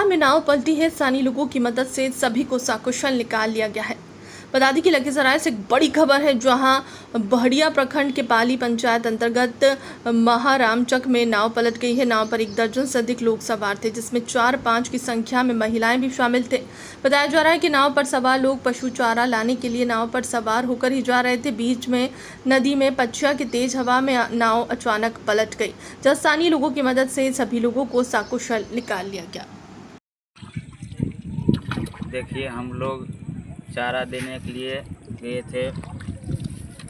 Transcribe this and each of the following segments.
लखीसराय में नाव पलटी है। स्थानीय लोगों की मदद से सभी को सकुशल निकाल लिया गया है। बता दें कि लखीसराय से एक बड़ी खबर है, जहां बहड़िया प्रखंड के पाली पंचायत अंतर्गत महारामचक में नाव पलट गई है। नाव पर 1 दर्जन से अधिक लोग सवार थे, जिसमें 4-5 की संख्या में महिलाएं भी शामिल थे। बताया जा रहा है कि नाव पर सवार लोग पशु चारा लाने के लिए नाव पर सवार होकर ही जा रहे थे। बीच में नदी में पछिया की तेज हवा में नाव अचानक पलट गई, जहां स्थानीय लोगों की मदद से सभी लोगों को सकुशल निकाल लिया गया। देखिए, हम लोग चारा देने के लिए गए थे।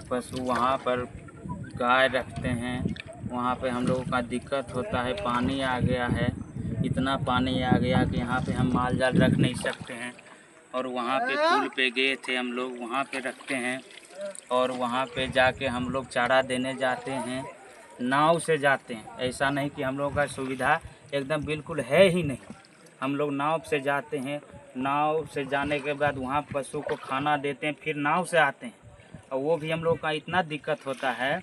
पशु वहाँ पर गाय रखते हैं, वहाँ पे हम लोगों का दिक्कत होता है। पानी आ गया है, इतना पानी आ गया कि यहाँ पे हम माल जाल रख नहीं सकते हैं। और वहाँ पे पुल पे गए थे हम लोग, वहाँ पे रखते हैं। और वहाँ पे जाके हम लोग चारा देने जाते हैं, नाव से जाते हैं। ऐसा नहीं कि हम लोगों का सुविधा एकदम बिल्कुल है ही नहीं। हम लोग नाव से जाते हैं, नाव से जाने के बाद वहाँ पशु को खाना देते हैं, फिर नाव से आते हैं। और वो भी हम लोग का इतना दिक्कत होता है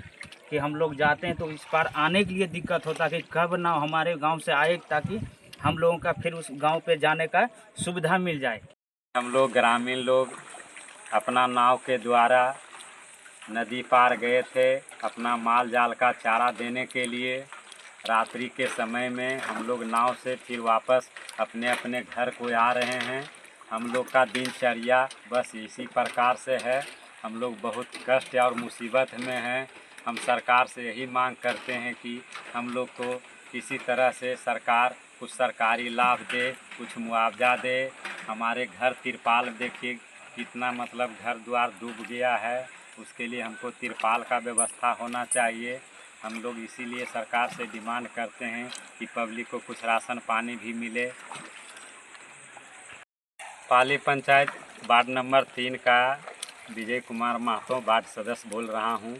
कि हम लोग जाते हैं तो इस पार आने के लिए दिक्कत होता है कि कब नाव हमारे गांव से आए, ताकि हम लोगों का फिर उस गांव पे जाने का सुविधा मिल जाए। हम लोग ग्रामीण लोग अपना नाव के द्वारा नदी पार गए थे अपना माल जाल का चारा देने के लिए। रात्रि के समय में हम लोग नाव से फिर वापस अपने अपने घर को आ रहे हैं। हम लोग का दिनचर्या बस इसी प्रकार से है। हम लोग बहुत कष्ट और मुसीबत में हैं। हम सरकार से यही मांग करते हैं कि हम लोग को किसी तरह से सरकार कुछ सरकारी लाभ दे, कुछ मुआवजा दे। हमारे घर तिरपाल देखिए कितना मतलब घर द्वार डूब गया है, उसके लिए हमको तिरपाल का व्यवस्था होना चाहिए। हम लोग इसीलिए सरकार से डिमांड करते हैं कि पब्लिक को कुछ राशन पानी भी मिले। पाली पंचायत वार्ड नंबर 3 का विजय कुमार महतो वार्ड सदस्य बोल रहा हूं।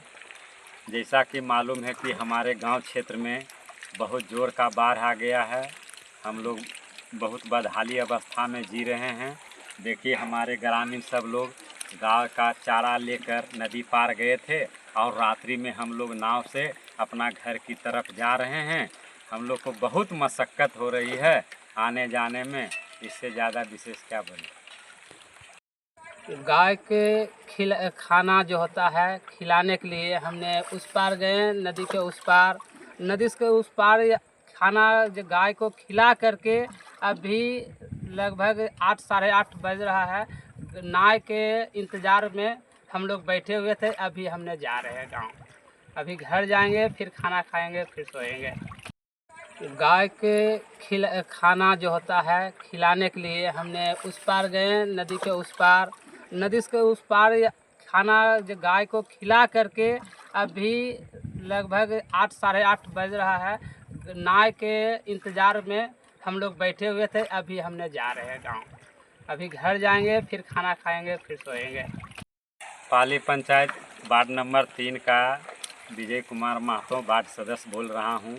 जैसा कि मालूम है कि हमारे गांव क्षेत्र में बहुत जोर का बाढ़ आ गया है। हम लोग बहुत बदहाली अवस्था में जी रहे हैं। देखिए, हमारे ग्रामीण सब लोग गाय का चारा लेकर नदी पार गए थे और रात्रि में हम लोग नाव से अपना घर की तरफ जा रहे हैं। हम लोग को बहुत मशक्क़त हो रही है आने जाने में। इससे ज़्यादा विशेष क्या बोलें। गाय के खाना जो होता है खिलाने के लिए हमने उस पार गए, नदी के उस पार। नदी के उस पार खाना जो गाय को खिला करके अभी लगभग 8 साढ़े 8 बज रहा है। नाव के इंतज़ार में हम लोग बैठे हुए थे। अभी हमने जा रहे हैं गांव, अभी घर जाएंगे, फिर खाना खाएंगे, फिर सोएंगे। गाय के खाना जो होता है खिलाने के लिए हमने उस पार गए, नदी के उस पार। नदी के उस पार खाना जो गाय को खिला करके अभी लगभग 8 साढ़े 8 बज रहा है। नाव के इंतज़ार में हम लोग बैठे हुए थे। अभी हमने जा रहे हैं गांव, अभी घर जाएंगे, फिर खाना खाएंगे, फिर सोएंगे। पाली पंचायत वार्ड नंबर 3 का विजय कुमार महतो वार्ड सदस्य बोल रहा हूं।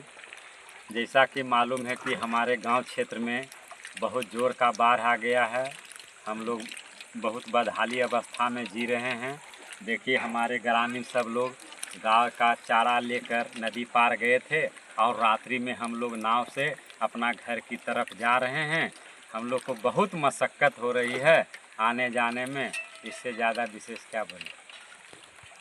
जैसा कि मालूम है कि हमारे गांव क्षेत्र में बहुत जोर का बाढ़ आ गया है। हम लोग बहुत बदहाली अवस्था में जी रहे हैं। देखिए, हमारे ग्रामीण सब लोग गाय का चारा लेकर नदी पार गए थे और रात्रि में हम लोग नाव से अपना घर की तरफ जा रहे हैं। हम लोग को बहुत मशक्क़त हो रही है आने जाने में। इससे ज़्यादा विशेष क्या बोलें।